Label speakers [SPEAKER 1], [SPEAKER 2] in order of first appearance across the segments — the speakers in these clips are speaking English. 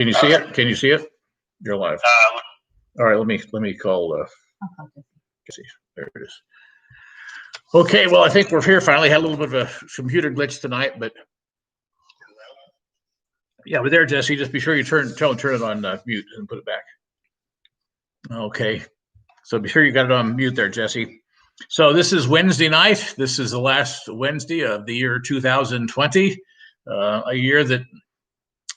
[SPEAKER 1] Can you see it? Can you see it? You're live. All right, let me call Jesse. There it is. Okay, well, I think we're here finally. Had a little bit of a computer glitch tonight, but yeah, we're there, Jesse. Just be sure you turn it on mute and put it back. Okay, so be sure you got it on mute there, Jesse. So this is Wednesday night. This is the last Wednesday of the year 2020, a year that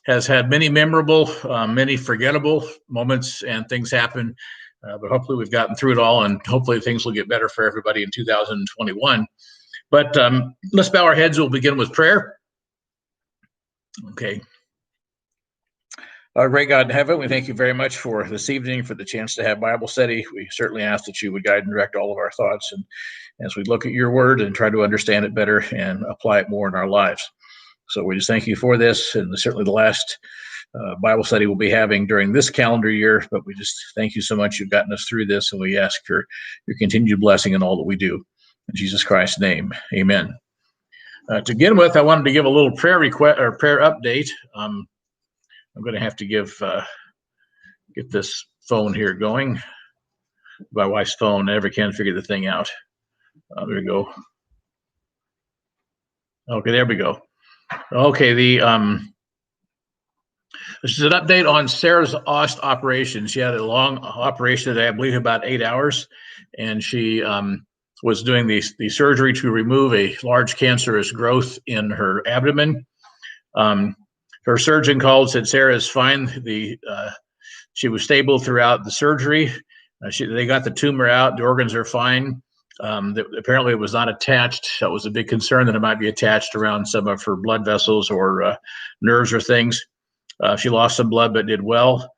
[SPEAKER 1] has had many memorable, many forgettable moments and things happen. But hopefully we've gotten through it all, and hopefully things will get better for everybody in 2021. But let's bow our heads. We'll begin with prayer. Okay. Our great God in heaven, we thank you very much for this evening, for the chance to have Bible study. We certainly ask that you would guide and direct all of our thoughts, and as we look at your word and try to understand it better and apply it more in our lives. So we just thank you for this, and certainly the last Bible study we'll be having during this calendar year, but we just thank you so much you've gotten us through this, and we ask for your continued blessing in all that we do. In Jesus Christ's name, amen. To begin with, I wanted to give a little prayer request or prayer update. I'm going to have to get this phone here going. My wife's phone, I never can figure the thing out. There we go. Okay, there we go. Okay, this is an update on Sarah's Ost operation. She had a long operation that I believe about 8 hours, and she was doing the surgery to remove a large cancerous growth in her abdomen. Her surgeon called, said Sarah is fine. She was stable throughout the surgery. They got the tumor out. The organs are fine. Apparently it was not attached. That was a big concern, that it might be attached around some of her blood vessels or nerves or things. She lost some blood but did well.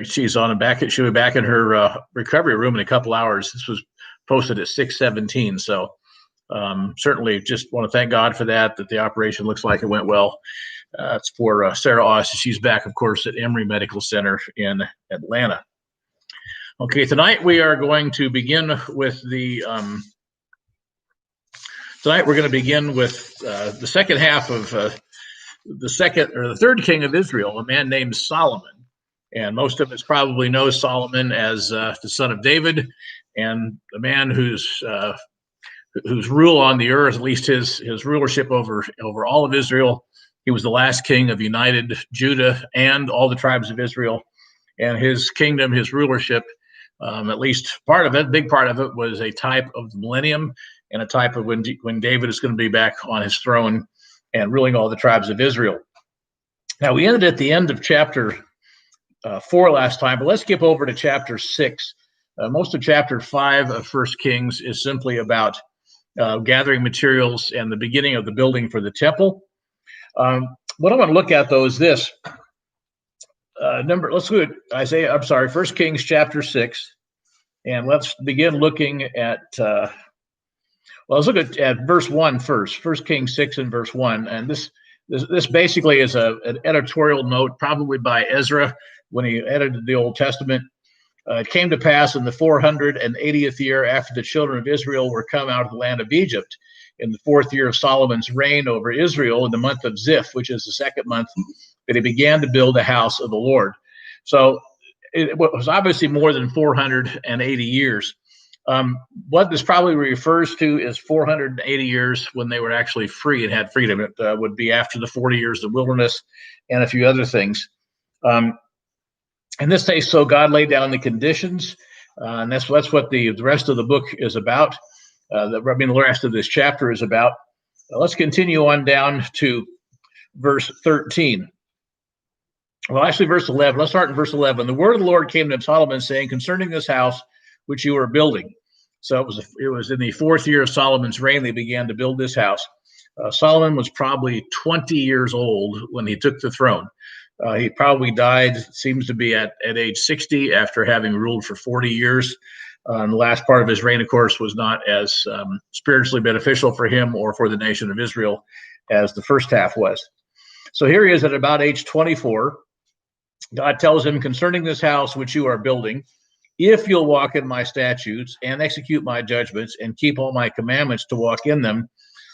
[SPEAKER 1] She's on the back. She'll be back in her recovery room in a couple hours. This was posted at 6:17. So certainly just want to thank God for that the operation looks like it went well. It's for Sarah Ost. She's back, of course, at Emory Medical Center in Atlanta. Okay, tonight we are going to begin with the second half of the third king of Israel, a man named Solomon. And most of us probably know Solomon as the son of David, and a man whose rule on the earth, at least his rulership over all of Israel. He was the last king of united Judah and all the tribes of Israel, and his kingdom, his rulership, at least part of it, big part of it, was a type of the millennium and a type of when David is going to be back on his throne and ruling all the tribes of Israel. Now, we ended at the end of chapter 4 last time, but let's skip over to chapter 6. Most of chapter 5 of 1 Kings is simply about gathering materials and the beginning of the building for the temple. What I'm going to look at, though, is this. Let's do it. 1 Kings chapter 6, and let's begin looking at, let's look at verse 1 first. 1 Kings 6 and verse 1, and this basically is an editorial note, probably by Ezra when he edited the Old Testament. It came to pass in the 480th year after the children of Israel were come out of the land of Egypt, in the 4th year of Solomon's reign over Israel, in the month of Ziph, which is the second month, that he began to build the house of the Lord. So it was obviously more than 480 years. What this probably refers to is 480 years when they were actually free and had freedom. It would be after the 40 years of wilderness and a few other things. In this case, so God laid down the conditions, and that's what the rest of the book is about. The rest of this chapter is about. Let's continue on down to verse 13. Well, actually, verse 11. Let's start in verse 11. The word of the Lord came to Solomon, saying, concerning this house which you are building. So it was in the 4th year of Solomon's reign they began to build this house. Solomon was probably 20 years old when he took the throne. He probably died, seems to be at age 60 after having ruled for 40 years. The last part of his reign, of course, was not as spiritually beneficial for him or for the nation of Israel as the first half was. So here he is at about age 24. God tells him, concerning this house which you are building, if you'll walk in my statutes and execute my judgments and keep all my commandments to walk in them,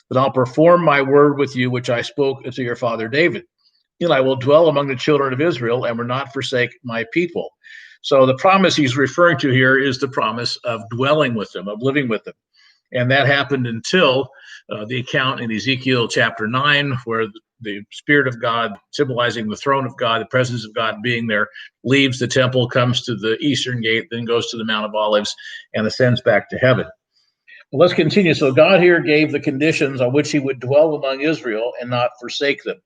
[SPEAKER 1] then I'll perform my word with you, which I spoke to your father David. I will dwell among the children of Israel and will not forsake my people. So the promise he's referring to here is the promise of dwelling with them, of living with them. And that happened until the account in Ezekiel chapter 9, where the Spirit of God, symbolizing the throne of God, the presence of God being there, leaves the temple, comes to the eastern gate, then goes to the Mount of Olives, and ascends back to heaven. But let's continue. So God here gave the conditions on which he would dwell among Israel and not forsake them.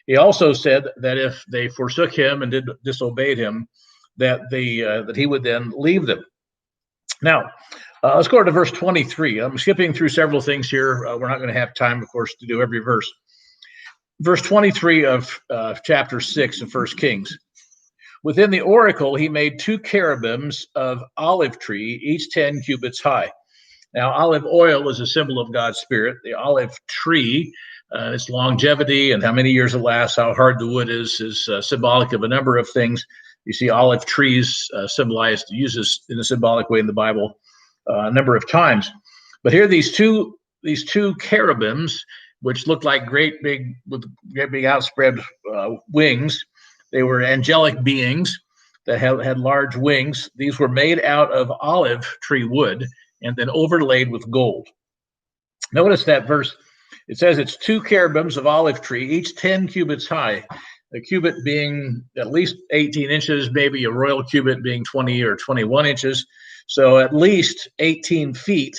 [SPEAKER 1] He also said that if they forsook him and disobeyed him, that he would then leave them. Now, let's go to verse 23. I'm skipping through several things here. We're not going to have time, of course, to do every verse. Verse 23 of chapter 6 of 1 Kings. Within the oracle, he made 2 cherubims of olive tree, each 10 cubits high. Now, olive oil is a symbol of God's Spirit. The olive tree, its longevity and how many years it lasts, how hard the wood is symbolic of a number of things. You see olive trees symbolized, used in a symbolic way in the Bible a number of times. But here, these two cherubims, which looked like great big outspread wings, they were angelic beings that had large wings. These were made out of olive tree wood and then overlaid with gold. Notice that verse. It says it's 2 cherubims of olive tree, each 10 cubits high. A cubit being at least 18 inches, maybe a royal cubit being 20 or 21 inches. So at least 18 feet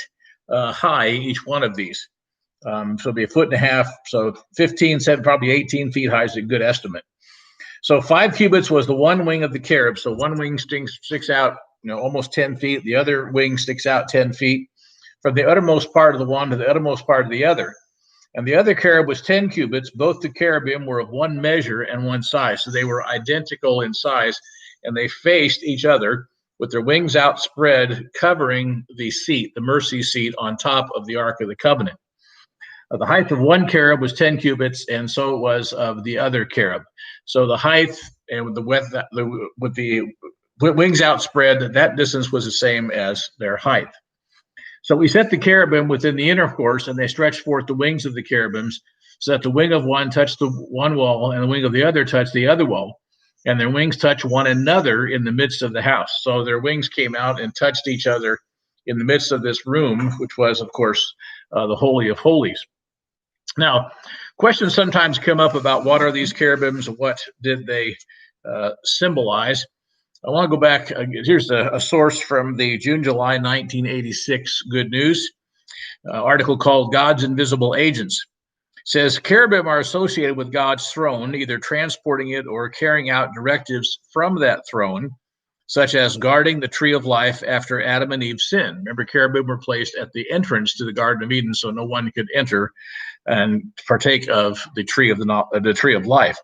[SPEAKER 1] high, each one of these. So it'd be 1.5 feet. So 15, probably 18 feet high is a good estimate. So 5 cubits was the one wing of the cherub. So one wing sticks out, almost 10 feet. The other wing sticks out 10 feet from the uttermost part of the one to the uttermost part of the other. And the other cherub was 10 cubits. Both the cherubim were of one measure and one size. So they were identical in size, and they faced each other with their wings outspread, covering the seat, the mercy seat on top of the Ark of the Covenant. The height of one cherub was 10 cubits, and so it was of the other cherub. So the height and with the wings outspread, that distance was the same as their height. So we set the cherubim within the inner course, and they stretched forth the wings of the cherubims, so that the wing of one touched the one wall, and the wing of the other touched the other wall, and their wings touched one another in the midst of the house. So their wings came out and touched each other in the midst of this room, which was, of course, the Holy of Holies. Now, questions sometimes come up about what are these cherubims, what did they symbolize? I want to go back. Here's a source from the June-July 1986 Good News article called God's Invisible Agents. It says, cherubim are associated with God's throne, either transporting it or carrying out directives from that throne, such as guarding the tree of life after Adam and Eve sinned. Remember, cherubim were placed at the entrance to the Garden of Eden, so no one could enter and partake of the tree of life.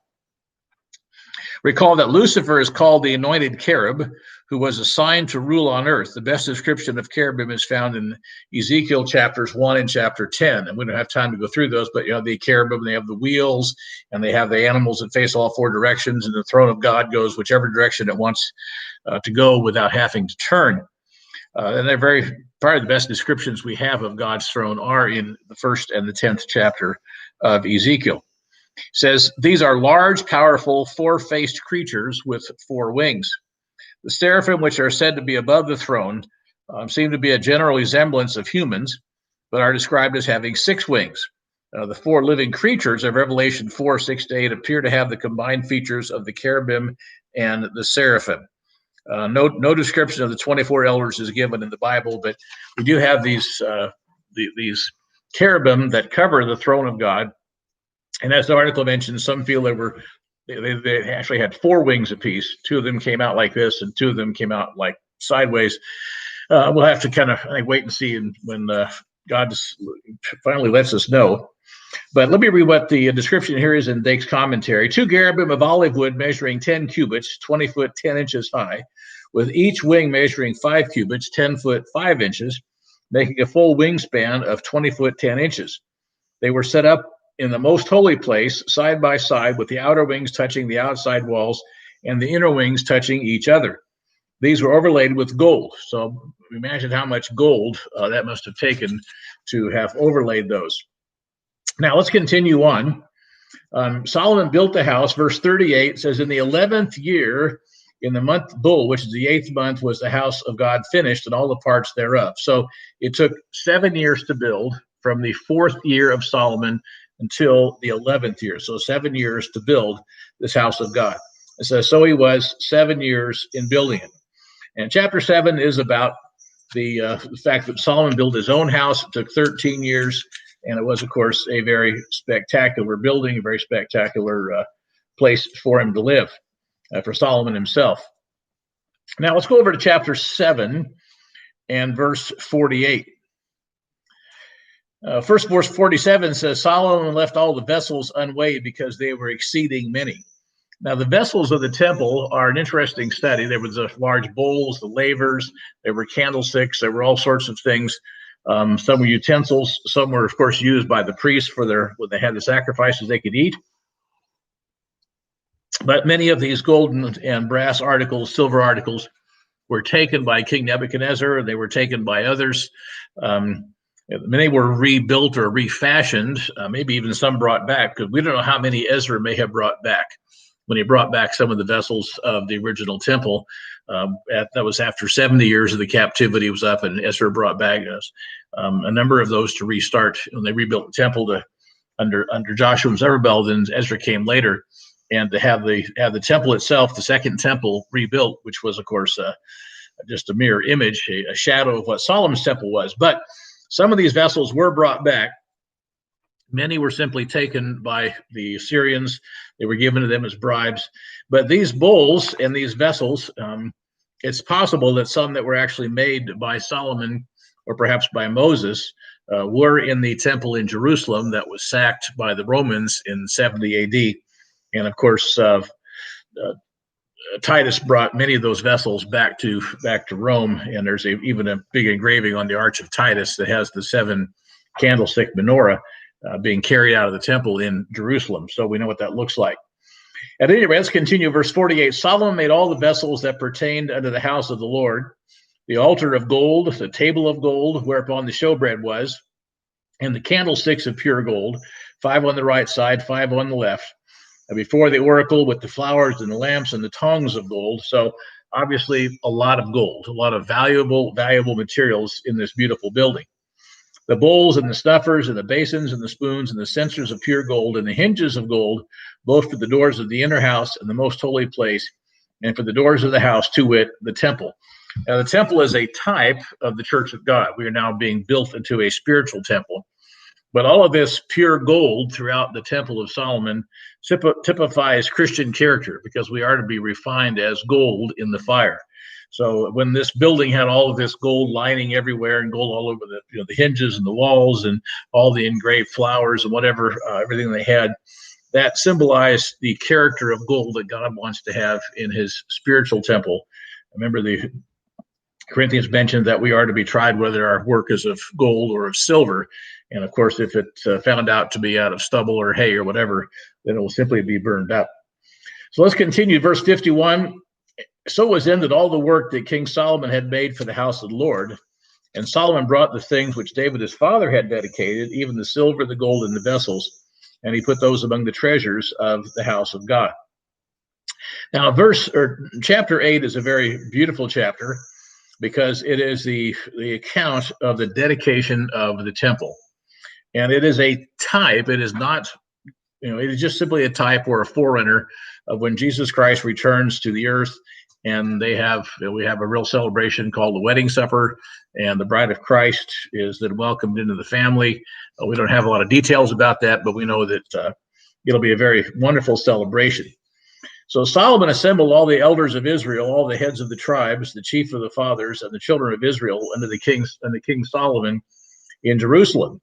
[SPEAKER 1] Recall that Lucifer is called the anointed cherub, who was assigned to rule on earth. The best description of cherubim is found in Ezekiel chapters 1 and chapter 10. And we don't have time to go through those, but the cherubim, they have the wheels, and they have the animals that face all 4 directions, and the throne of God goes whichever direction it wants to go without having to turn. And they're probably the best descriptions we have of God's throne are in the 1st and the 10th chapter of Ezekiel. It says, these are large, powerful, 4-faced creatures with 4 wings. The seraphim, which are said to be above the throne, seem to be a general resemblance of humans, but are described as having 6 wings. The 4 living creatures of Revelation 4, 6-8 appear to have the combined features of the cherubim and the seraphim. No description of the 24 elders is given in the Bible, but we do have these cherubim that cover the throne of God. And as the article mentions, some feel they actually had 4 wings apiece. 2 of them came out like this, and 2 of them came out like sideways. We'll have to kind of wait and see when God finally lets us know. But let me read what the description here is in Dake's commentary. 2 cherubim of olive wood measuring 10 cubits, 20 foot, 10 inches high, with each wing measuring 5 cubits, 10 foot, 5 inches, making a full wingspan of 20 foot, 10 inches. They were set up in the most holy place, side by side, with the outer wings touching the outside walls and the inner wings touching each other. These were overlaid with gold. So imagine how much gold that must have taken to have overlaid those. Now let's continue on. Solomon built the house. Verse 38 says, in the 11th year, in the month Bul, which is the 8th month, was the house of God finished and all the parts thereof. So it took 7 years to build, from the 4th year of Solomon until the 11th year. So 7 years to build this house of God. It says, so he was 7 years in building it. And chapter 7 is about the fact that Solomon built his own house. It took 13 years, and it was, of course, a very spectacular building, a very spectacular place for him to live, for Solomon himself. Now let's go over to chapter 7 and verse 48. First verse 47 says, Solomon left all the vessels unweighed because they were exceeding many. Now, the vessels of the temple are an interesting study. There was the large bowls, the lavers, there were candlesticks, there were all sorts of things. Some were utensils, some were, of course, used by the priests for when they had the sacrifices they could eat. But many of these golden and brass articles, silver articles, were taken by King Nebuchadnezzar. They were taken by others. Many were rebuilt or refashioned, maybe even some brought back, because we don't know how many Ezra may have brought back when he brought back some of the vessels of the original temple. That was after 70 years of the captivity was up, and Ezra brought back a number of those to restart when they rebuilt the temple under Joshua and Zerubbabel. Then Ezra came later, and to have the temple itself, the second temple, rebuilt, which was, of course, just a mirror image, a shadow of what Solomon's temple was. But some of these vessels were brought back. Many were simply taken by the Assyrians. They were given to them as bribes. But these bowls and these vessels, it's possible that some that were actually made by Solomon or perhaps by Moses were in the temple in Jerusalem that was sacked by the Romans in 70 AD. And of course, Titus brought many of those vessels back to Rome. And there's even a big engraving on the Arch of Titus that has the 7 candlestick menorah being carried out of the temple in Jerusalem. So we know what that looks like. At any rate, let's continue. Verse 48, Solomon made all the vessels that pertained unto the house of the Lord, the altar of gold, the table of gold, whereupon the showbread was, and the candlesticks of pure gold, 5 on the right side, 5 on the left, and before the oracle with the flowers and the lamps and the tongs of gold. So obviously a lot of gold, a lot of valuable materials in this beautiful building. The bowls and the snuffers and the basins and the spoons and the censers of pure gold and the hinges of gold, both for the doors of the inner house and the most holy place, and for the doors of the house, to wit, the temple. Now, the temple is a type of the church of God. We are now being built into a spiritual temple. But all of this pure gold throughout the Temple of Solomon typifies Christian character, because we are to be refined as gold in the fire. So when this building had all of this gold lining everywhere and gold all over the hinges and the walls and all the engraved flowers and whatever, everything they had, that symbolized the character of gold that God wants to have in his spiritual temple. Remember, the Corinthians mentioned that we are to be tried whether our work is of gold or of silver. And of course, if it's found out to be out of stubble or hay or whatever, then it will simply be burned up. So let's continue. Verse 51. So was ended all the work that King Solomon had made for the house of the Lord. And Solomon brought the things which David his father had dedicated, even the silver, the gold, and the vessels, and he put those among the treasures of the house of God. Now, chapter 8 is a very beautiful chapter, because it is the account of the dedication of the temple. And it is a type. It is not, it is just simply a type or a forerunner of when Jesus Christ returns to the earth. And we have a real celebration called the wedding supper, and the bride of Christ is then welcomed into the family. We don't have a lot of details about that, but we know that it'll be a very wonderful celebration. So Solomon assembled all the elders of Israel, all the heads of the tribes, the chief of the fathers, and the children of Israel under the King Solomon in Jerusalem,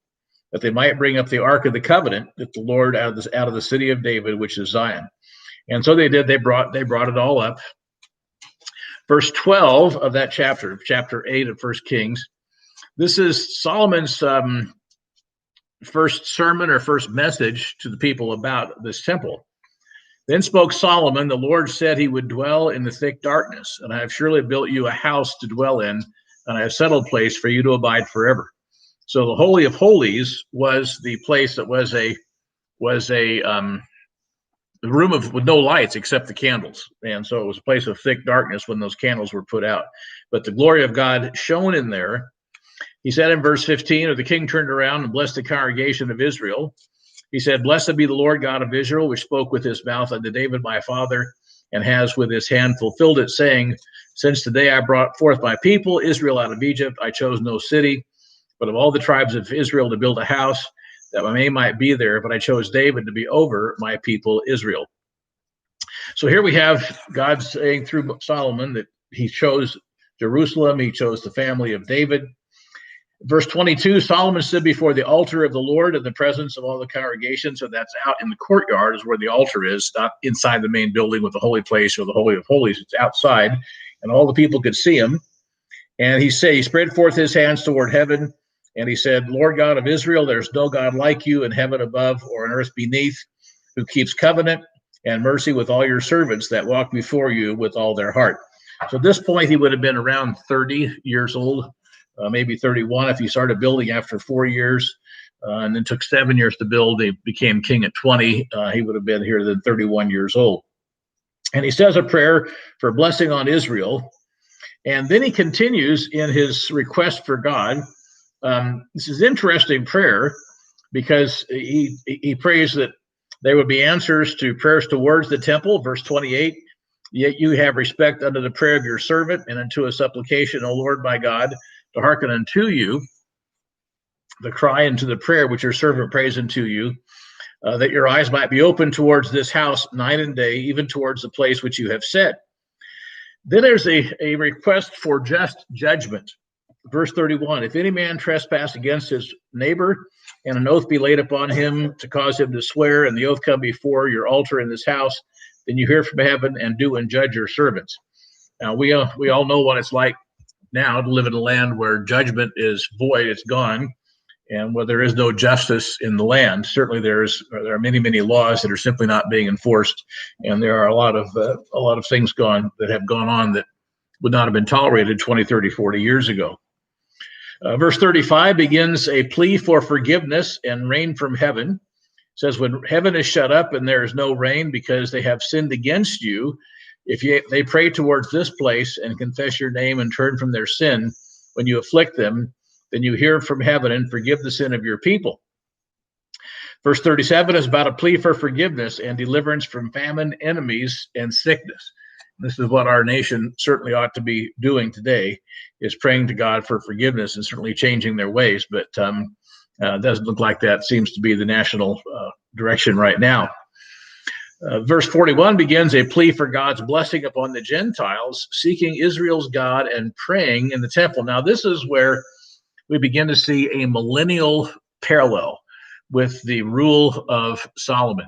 [SPEAKER 1] that they might bring up the ark of the covenant that the Lord out of the city of David, which is Zion. And so they did. They brought it all up. Verse 12 of that chapter 8 of 1 Kings. This is Solomon's first sermon or first message to the people about this temple. Then spoke Solomon, the Lord said he would dwell in the thick darkness, and I have surely built you a house to dwell in, and I have settled place for you to abide forever. So the Holy of Holies was the place that was a was a room with no lights except the candles. And so it was a place of thick darkness when those candles were put out. But the glory of God shone in there. He said in verse 15, the king turned around and blessed the congregation of Israel. He said, "Blessed be the Lord God of Israel, which spoke with his mouth unto David my father, and has with his hand fulfilled it, saying, Since the day I brought forth my people, Israel, out of Egypt, I chose no city, but of all the tribes of Israel to build a house, that my name might be there, but I chose David to be over my people Israel." So here we have God saying through Solomon that he chose Jerusalem, he chose the family of David. Verse 22, Solomon stood before the altar of the Lord in the presence of all the congregation. So that's out in the courtyard is where the altar is, not inside the main building with the holy place or the Holy of Holies. It's outside, and all the people could see him. And he spread forth his hands toward heaven, and he said, "Lord God of Israel, there's no God like you in heaven above or on earth beneath, who keeps covenant and mercy with all your servants that walk before you with all their heart." So at this point, he would have been around 30 years old. Maybe 31 if he started building after 4 years, and then took 7 years to build. He became king at 20. He would have been here then 31 years old. And he says a prayer for blessing on Israel. And then he continues in his request for God. This is interesting prayer because he prays that there would be answers to prayers towards the temple. Verse 28, "Yet you have respect unto the prayer of your servant and unto a supplication, O Lord my God, to hearken unto you, the cry and to the prayer which your servant prays unto you, that your eyes might be open towards this house night and day, even towards the place which you have set." Then there's a request for just judgment. Verse 31, "If any man trespass against his neighbor, and an oath be laid upon him to cause him to swear, and the oath come before your altar in this house, then you hear from heaven and do and judge your servants." Now, we all know what it's like now to live in a land where judgment is void, it's gone, and where there is no justice in the land. Certainly there are many laws that are simply not being enforced, and there are a lot of things that have gone on that would not have been tolerated 20, 30, 40 years ago. Verse 35 begins a plea for forgiveness and rain from heaven. It says, "When heaven is shut up and there is no rain because they have sinned against you, if they pray towards this place and confess your name and turn from their sin, when you afflict them, then you hear from heaven and forgive the sin of your people." Verse 37 is about a plea for forgiveness and deliverance from famine, enemies, and sickness. This is what our nation certainly ought to be doing today, is praying to God for forgiveness and certainly changing their ways. But it doesn't look like that seems to be the national direction right now. Verse 41 begins a plea for God's blessing upon the Gentiles, seeking Israel's God and praying in the temple. Now, this is where we begin to see a millennial parallel with the rule of Solomon.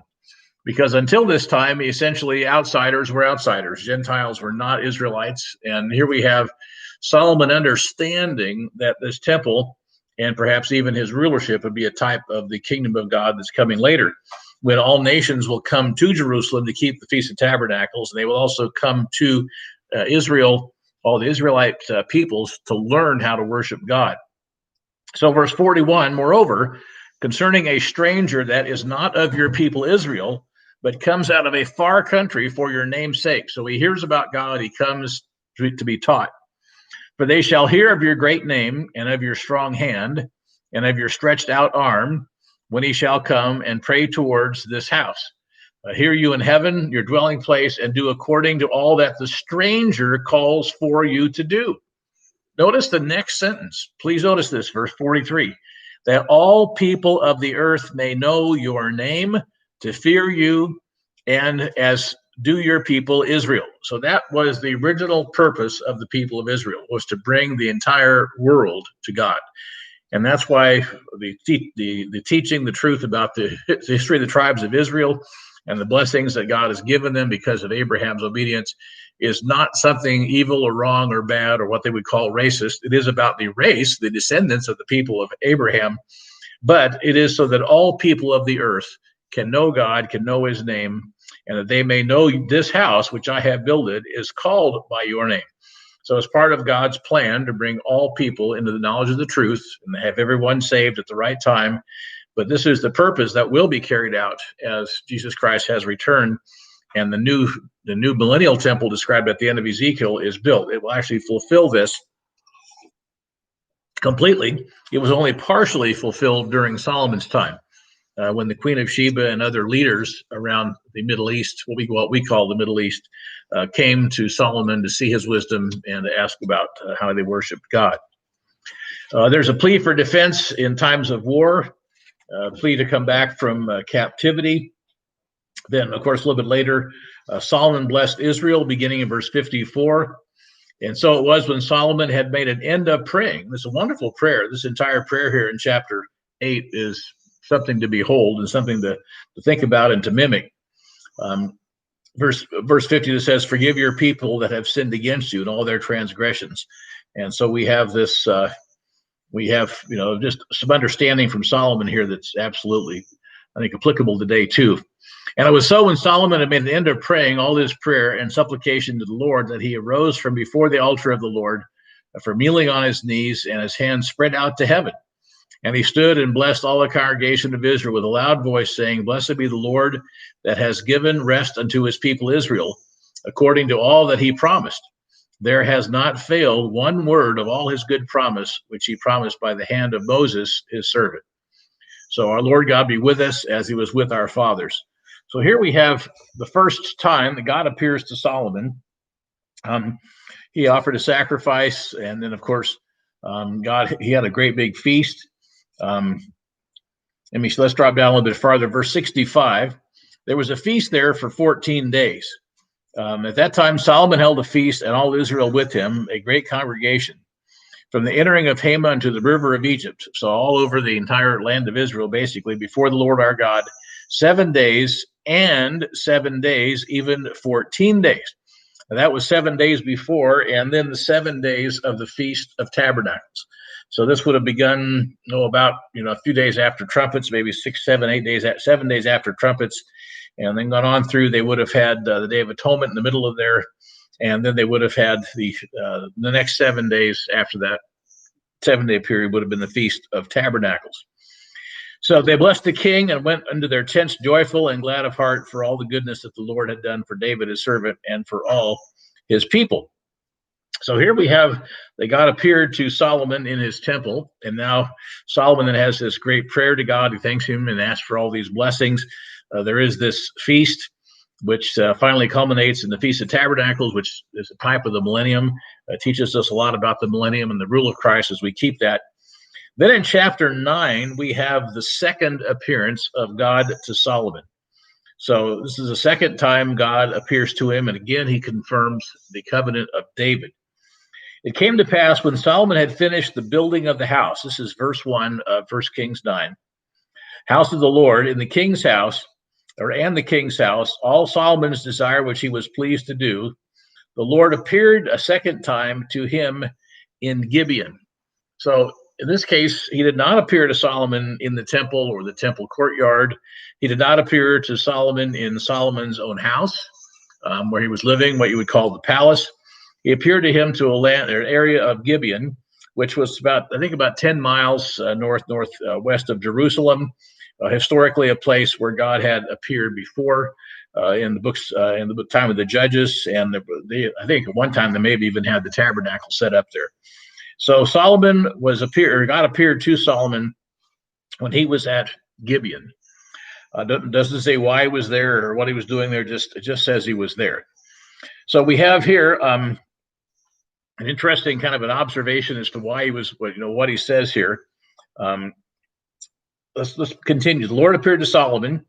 [SPEAKER 1] Because until this time, essentially, outsiders were outsiders. Gentiles were not Israelites. And here we have Solomon understanding that this temple and perhaps even his rulership would be a type of the kingdom of God that's coming later, when all nations will come to Jerusalem to keep the Feast of Tabernacles. And they will also come to Israel, all the Israelite peoples, to learn how to worship God. So verse 41, "Moreover, concerning a stranger that is not of your people Israel, but comes out of a far country for your name's sake." So he hears about God, he comes to be taught. "For they shall hear of your great name and of your strong hand and of your stretched out arm, when he shall come and pray towards this house. Hear you in heaven, your dwelling place, and do according to all that the stranger calls for you to do." Notice the next sentence. Please notice this, verse 43. "That all people of the earth may know your name, to fear you, and as do your people Israel." So that was the original purpose of the people of Israel, was to bring the entire world to God. And that's why the teaching the truth about the history of the tribes of Israel and the blessings that God has given them because of Abraham's obedience is not something evil or wrong or bad or what they would call racist. It is about the race, the descendants of the people of Abraham, but it is so that all people of the earth can know God, can know his name, and that they may know this house which I have builded is called by your name. So it's part of God's plan to bring all people into the knowledge of the truth and have everyone saved at the right time. But this is the purpose that will be carried out as Jesus Christ has returned, and the new millennial temple described at the end of Ezekiel is built. It will actually fulfill this completely. It was only partially fulfilled during Solomon's time, when the Queen of Sheba and other leaders around the Middle East, what we call the Middle East, came to Solomon to see his wisdom and to ask about how they worshiped God. There's a plea for defense in times of war, a plea to come back from captivity. Then, of course, a little bit later, Solomon blessed Israel, beginning in verse 54. And so it was when Solomon had made an end of praying. This is a wonderful prayer. This entire prayer here in chapter 8 is something to behold and something to think about and to mimic. Verse 50 that says, "Forgive your people that have sinned against you and all their transgressions." And so we have this, just some understanding from Solomon here that's absolutely, I think, applicable today too. "And it was so when Solomon had made an end of praying all his prayer and supplication to the Lord that he arose from before the altar of the Lord, for kneeling on his knees and his hands spread out to heaven. And he stood and blessed all the congregation of Israel with a loud voice, saying, Blessed be the Lord that has given rest unto his people Israel, according to all that he promised. There has not failed one word of all his good promise, which he promised by the hand of Moses, his servant. So our Lord God be with us as he was with our fathers." So here we have the first time that God appears to Solomon. He offered a sacrifice, and then, of course, he had a great big feast. Let's drop down a little bit farther. Verse 65, there was a feast there for 14 days. At that time, Solomon held a feast, and all Israel with him, a great congregation, from the entering of Haman to the river of Egypt. So all over the entire land of Israel, basically, before the Lord our God, 7 days and 7 days, even 14 days. And that was 7 days before, and then the 7 days of the Feast of Tabernacles. So this would have begun, about a few days after trumpets, maybe 6, 7, 8 days, 7 days after trumpets, and then gone on through. They would have had the Day of Atonement in the middle of there, and then they would have had the next 7 days after that 7-day period would have been the Feast of Tabernacles. So they blessed the king and went unto their tents joyful and glad of heart for all the goodness that the Lord had done for David his servant and for all his people. So here we have that God appeared to Solomon in his temple, and now Solomon then has this great prayer to God. He thanks him and asks for all these blessings. There is this feast, which finally culminates in the Feast of Tabernacles, which is a type of the millennium. Teaches us a lot about the millennium and the rule of Christ as we keep that. Then in chapter 9, we have the second appearance of God to Solomon. So this is the second time God appears to him, and again, he confirms the covenant of David. "It came to pass when Solomon had finished the building of the house," this is verse 1 of 1 Kings 9, "house of the Lord in the king's house, and the king's house, all Solomon's desire which he was pleased to do, the Lord appeared a second time to him in Gibeon." So in this case, he did not appear to Solomon in the temple or the temple courtyard. He did not appear to Solomon in Solomon's own house, where he was living, what you would call the palace. He appeared to him to an area of Gibeon, which was about 10 miles northwest of Jerusalem. Historically, a place where God had appeared before in the time of the Judges, and I think at one time they may have even had the tabernacle set up there. So God appeared to Solomon when he was at Gibeon. Doesn't say why he was there or what he was doing there. It just says he was there. So we have here an interesting kind of an observation as to why he was, what he says here. Let's continue. "The Lord appeared to Solomon.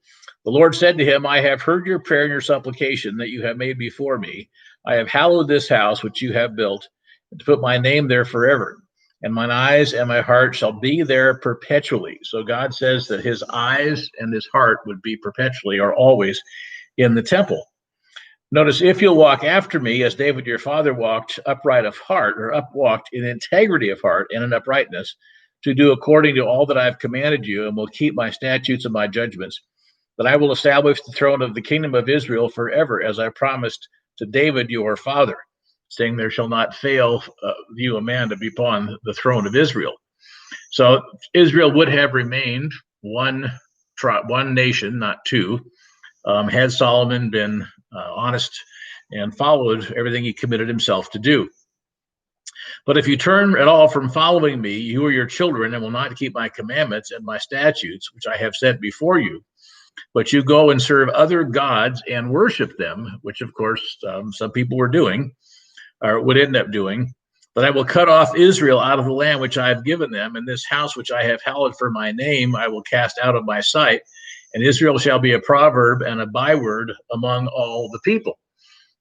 [SPEAKER 1] The Lord said to him, I have heard your prayer and your supplication that you have made before me. I have hallowed this house which you have built, and to put my name there forever. And mine eyes and my heart shall be there perpetually." So God says that his eyes and his heart would be perpetually or always in the temple. Notice, "If you'll walk after me, as David your father walked upright of heart," or walked in integrity of heart and in uprightness, "to do according to all that I have commanded you, and will keep my statutes and my judgments, that I will establish the throne of the kingdom of Israel forever, as I promised to David your father, saying, there shall not fail you a man to be upon the throne of Israel." So Israel would have remained one nation, not two, had Solomon been honest and followed everything he committed himself to do. But if you turn at all from following me, you or your children, and will not keep my commandments and my statutes, which I have set before you, but you go and serve other gods and worship them, which of course some people were doing, or would end up doing, but I will cut off Israel out of the land which I have given them, and this house which I have hallowed for my name I will cast out of my sight, and Israel shall be a proverb and a byword among all the people.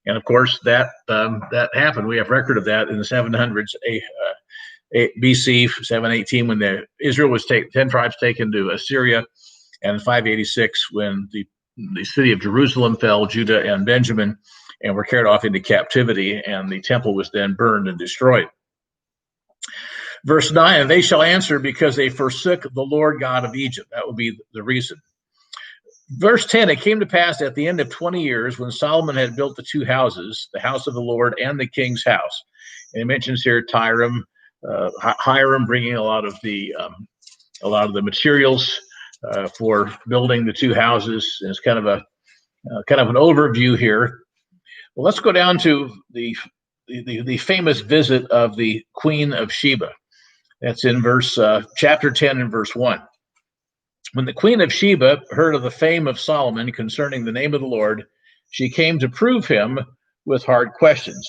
[SPEAKER 1] And of course, that happened. We have record of that in the 700s BC, 718, when Israel was 10 tribes taken to Assyria, and 586 when the city of Jerusalem fell, Judah and Benjamin, and were carried off into captivity, and the temple was then burned and destroyed. Verse 9, and they shall answer, because they forsook the Lord God of Egypt. That would be the reason. Verse 10, it came to pass at the end of 20 years, when Solomon had built the two houses, the house of the Lord and the king's house. And it mentions here Hiram bringing a lot of the materials for building the two houses. It's kind of an overview here. Well, let's go down to the famous visit of the Queen of Sheba. That's in chapter 10 and verse 1. When the Queen of Sheba heard of the fame of Solomon concerning the name of the Lord, she came to prove him with hard questions.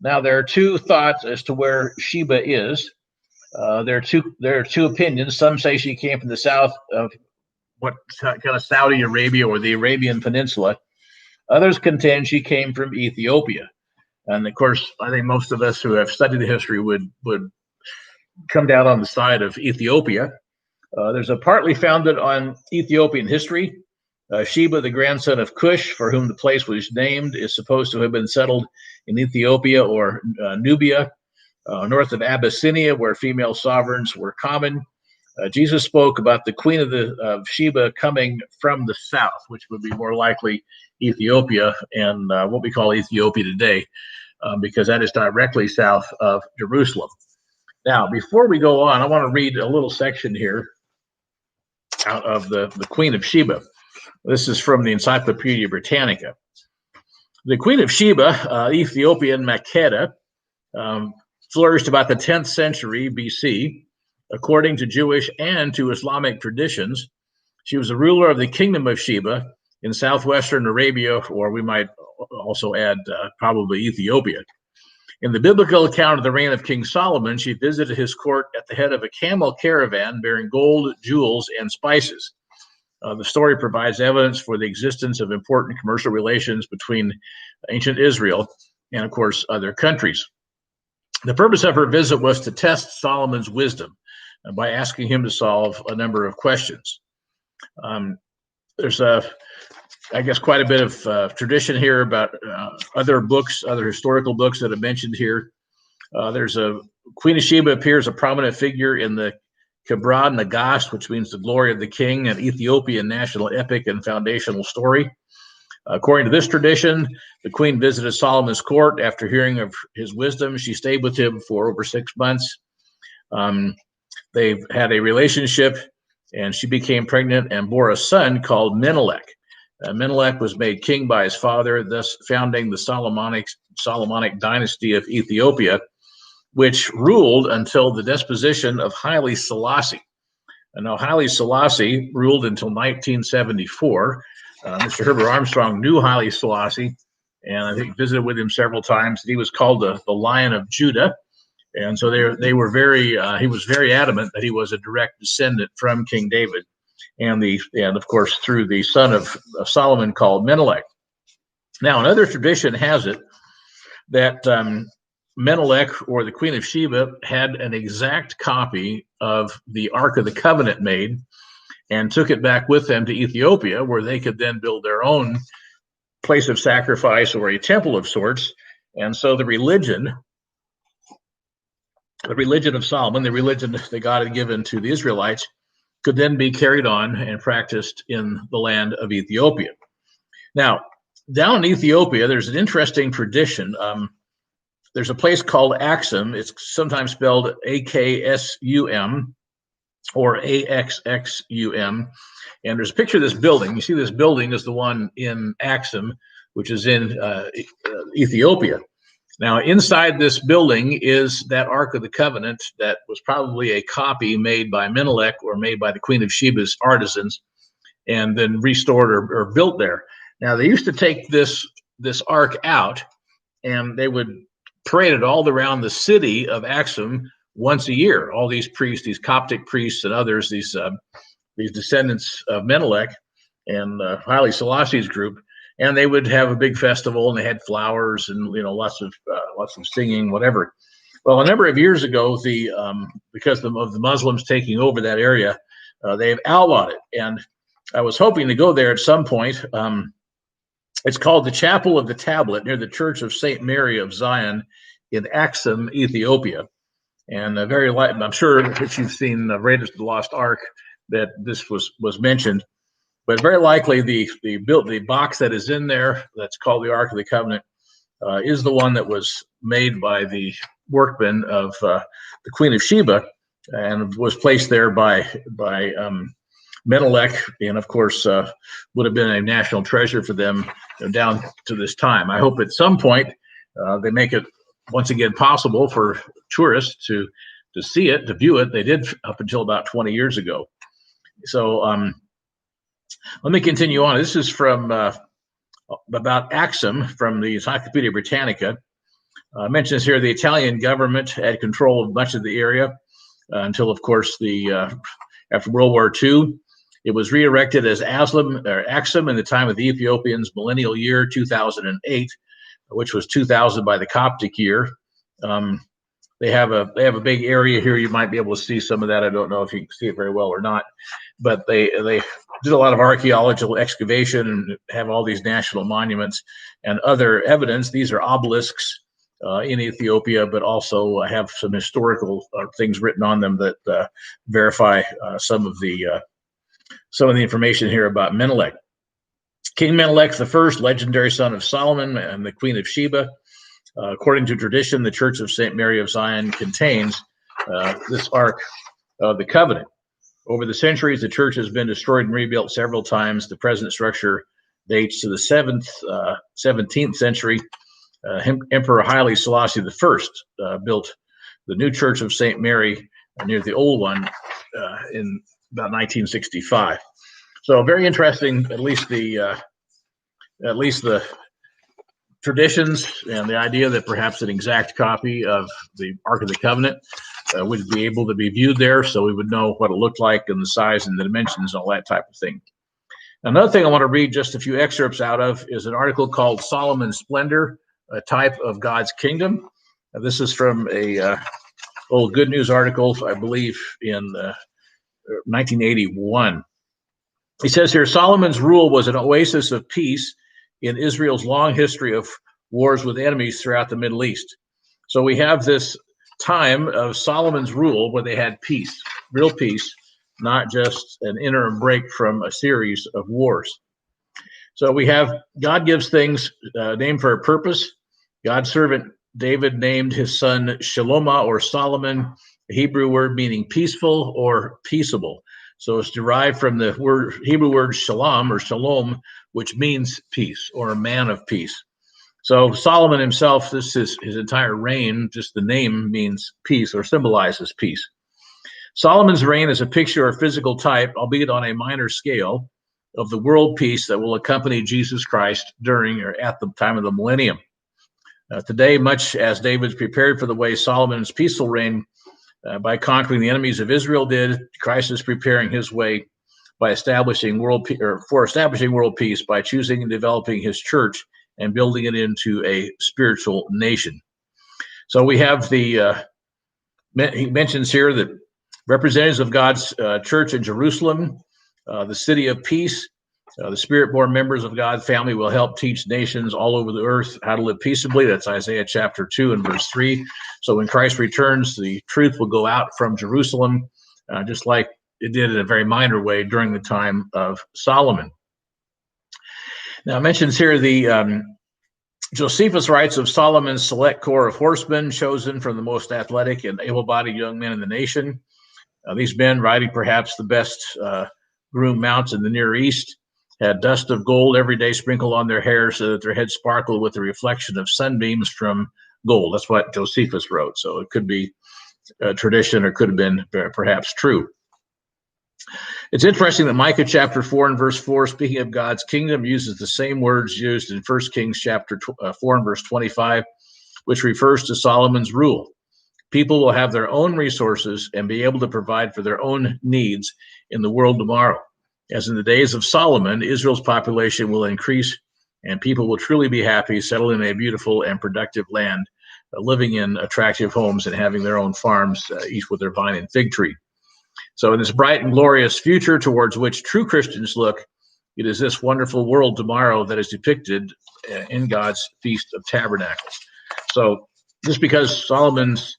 [SPEAKER 1] Now, there are two thoughts as to where Sheba is. There are two opinions. Some say she came from the south of what kind of Saudi Arabia or the Arabian Peninsula. Others contend she came from Ethiopia. And of course, I think most of us who have studied the history would come down on the side of Ethiopia. There's a partly founded on Ethiopian history. Sheba, the grandson of Cush, for whom the place was named, is supposed to have been settled in Ethiopia or Nubia, north of Abyssinia, where female sovereigns were common. Jesus spoke about the queen of Sheba coming from the south, which would be more likely Ethiopia and what we call Ethiopia today, because that is directly south of Jerusalem. Now, before we go on, I want to read a little section here out of the Queen of Sheba. This is from the Encyclopedia Britannica. The Queen of Sheba, Ethiopian Makeda, flourished about the 10th century BC. According to Jewish and to Islamic traditions, she was a ruler of the Kingdom of Sheba in southwestern Arabia, or we might also add probably Ethiopia. In the biblical account of the reign of King Solomon, she visited his court at the head of a camel caravan bearing gold, jewels, and spices. The story provides evidence for the existence of important commercial relations between ancient Israel and, of course, other countries. The purpose of her visit was to test Solomon's wisdom by asking him to solve a number of questions. There's I guess quite a bit of tradition here about other historical books that are mentioned here. There's a Queen of Sheba appears a prominent figure in the Kebra Nagast, which means the glory of the king, an Ethiopian national epic and foundational story. According to this tradition, the queen visited Solomon's court after hearing of his wisdom. She stayed with him for over 6 months. They've had a relationship, and she became pregnant and bore a son called Menelik. Menelik was made king by his father, thus founding the Solomonic dynasty of Ethiopia, which ruled until the deposition of Haile Selassie. And now Haile Selassie ruled until 1974. Mr. Herbert Armstrong knew Haile Selassie, and I think visited with him several times. He was called the Lion of Judah, and so they were very. He was very adamant that he was a direct descendant from King David, and of course through the son of Solomon called Menelik. Now, another tradition has it that Menelik, or the Queen of Sheba, had an exact copy of the Ark of the Covenant made and took it back with them to Ethiopia, where they could then build their own place of sacrifice or a temple of sorts. And so the religion of Solomon, the religion that God had given to the Israelites, could then be carried on and practiced in the land of Ethiopia. Now, down in Ethiopia, there's an interesting tradition. There's a place called Aksum. It's sometimes spelled Aksum, or AXXUM. And there's a picture of this building. You see this building is the one in Axum, which is in Ethiopia. Now, inside this building is that Ark of the Covenant that was probably a copy made by Menelik or made by the Queen of Sheba's artisans and then restored or built there. Now, they used to take this Ark out and they would parade it all around the city of Axum once a year. All these priests, these Coptic priests and others, these descendants of Menelik and Haile Selassie's group, and they would have a big festival, and they had flowers and lots of singing, whatever. Well, a number of years ago, because of the Muslims taking over that area, they've outlawed it. And I was hoping to go there at some point. It's called the Chapel of the Tablet near the Church of St. Mary of Zion in Axum, Ethiopia. And I'm sure if you've seen Raiders of the Lost Ark, that this was mentioned. But very likely the box that is in there that's called the Ark of the Covenant is the one that was made by the workmen of the Queen of Sheba and was placed there by Menelik, and of course would have been a national treasure for them down to this time. I hope at some point they make it once again possible for tourists to see it, to view it. They did up until about 20 years ago. So let me continue on. This is from about Axum from the Encyclopedia Britannica. Mentions here the Italian government had control of much of the area until, of course, after World War II. It was re-erected as Axum in the time of the Ethiopians' millennial year 2008, which was 2000 by the Coptic year. They have a big area here. You might be able to see some of that. I don't know if you can see it very well or not, but they did a lot of archaeological excavation and have all these national monuments and other evidence. These are obelisks in Ethiopia, but also have some historical things written on them that verify some of the information here about Menelik. King Menelik I, legendary son of Solomon and the Queen of Sheba. According to tradition, the Church of St. Mary of Zion contains this Ark of the Covenant. Over the centuries, the church has been destroyed and rebuilt several times. The present structure dates to the 17th century. Emperor Haile Selassie I built the new Church of St. Mary near the old one in about 1965. So very interesting, at least the traditions and the idea that perhaps an exact copy of the Ark of the Covenant would be able to be viewed there, so we would know what it looked like and the size and the dimensions and all that type of thing. Another thing I want to read just a few excerpts out of is an article called Solomon's Splendor, a Type of God's Kingdom. This is from a old Good News article, I believe, in 1981. He says here, Solomon's rule was an oasis of peace in Israel's long history of wars with enemies throughout the Middle East. So we have this time of Solomon's rule where they had peace, real peace, not just an interim break from a series of wars. So we have God gives things named for a purpose. God's servant David named his son Shalomah or Solomon, a Hebrew word meaning peaceful or peaceable. So it's derived from the Hebrew word shalom or shalom, which means peace or a man of peace. So Solomon himself, this is his entire reign, just the name means peace or symbolizes peace. Solomon's reign is a picture or physical type, albeit on a minor scale, of the world peace that will accompany Jesus Christ during or at the time of the millennium. Today, much as David's prepared for the way Solomon's peaceful reign by conquering the enemies of Israel did, Christ is preparing his way by establishing world peace by choosing and developing his church and building it into a spiritual nation. So we have he mentions here that representatives of God's church in Jerusalem, the city of peace, the spirit-born members of God's family will help teach nations all over the earth how to live peaceably. That's Isaiah chapter 2 and verse 3. So when Christ returns, the truth will go out from Jerusalem, just like it did in a very minor way during the time of Solomon. Now, it mentions here the Josephus writes of Solomon's select corps of horsemen chosen from the most athletic and able-bodied young men in the nation. These men, riding perhaps the best groomed mounts in the Near East, had dust of gold every day sprinkled on their hair so that their heads sparkled with the reflection of sunbeams from gold. That's what Josephus wrote. So it could be a tradition or could have been perhaps true. It's interesting that Micah chapter 4 and verse 4, speaking of God's kingdom, uses the same words used in 1 Kings chapter 4 and verse 25, which refers to Solomon's rule. People will have their own resources and be able to provide for their own needs in the world tomorrow. As in the days of Solomon, Israel's population will increase and people will truly be happy, settled in a beautiful and productive land, living in attractive homes and having their own farms, each with their vine and fig tree. So in this bright and glorious future towards which true Christians look, it is this wonderful world tomorrow that is depicted in God's Feast of Tabernacles. So just because Solomon's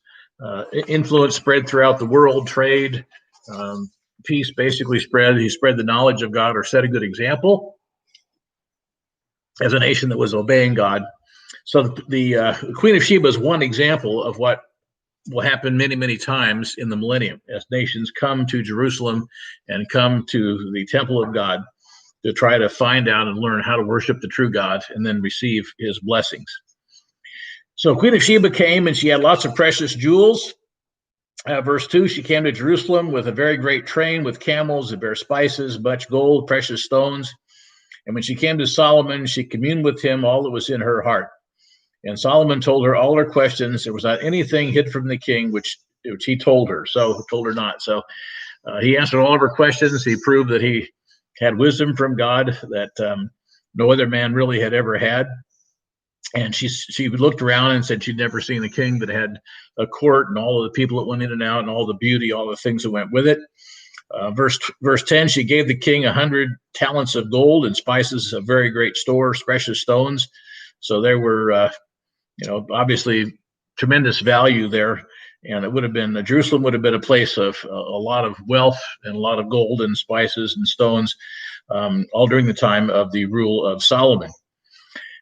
[SPEAKER 1] influence spread throughout the world, trade, peace basically spread. He spread the knowledge of God or set a good example as a nation that was obeying God. So the Queen of Sheba is one example of what will happen many, many times in the millennium as nations come to Jerusalem and come to the temple of God to try to find out and learn how to worship the true God and then receive his blessings. So Queen of Sheba came and she had lots of precious jewels. Verse 2, she came to Jerusalem with a very great train with camels that bear spices, much gold, precious stones. And when she came to Solomon, she communed with him all that was in her heart. And Solomon told her all her questions. There was not anything hid from the king, which he told her not. So he answered all of her questions. He proved that he had wisdom from God that no other man really had ever had. And she looked around and said she'd never seen a king that had a court and all of the people that went in and out and all the beauty, all the things that went with it. Verse 10, she gave the king 100 talents of gold and spices of very great store, precious stones. So there were, obviously tremendous value there. And it would have been, Jerusalem would have been a place of a lot of wealth and a lot of gold and spices and stones, all during the time of the rule of Solomon.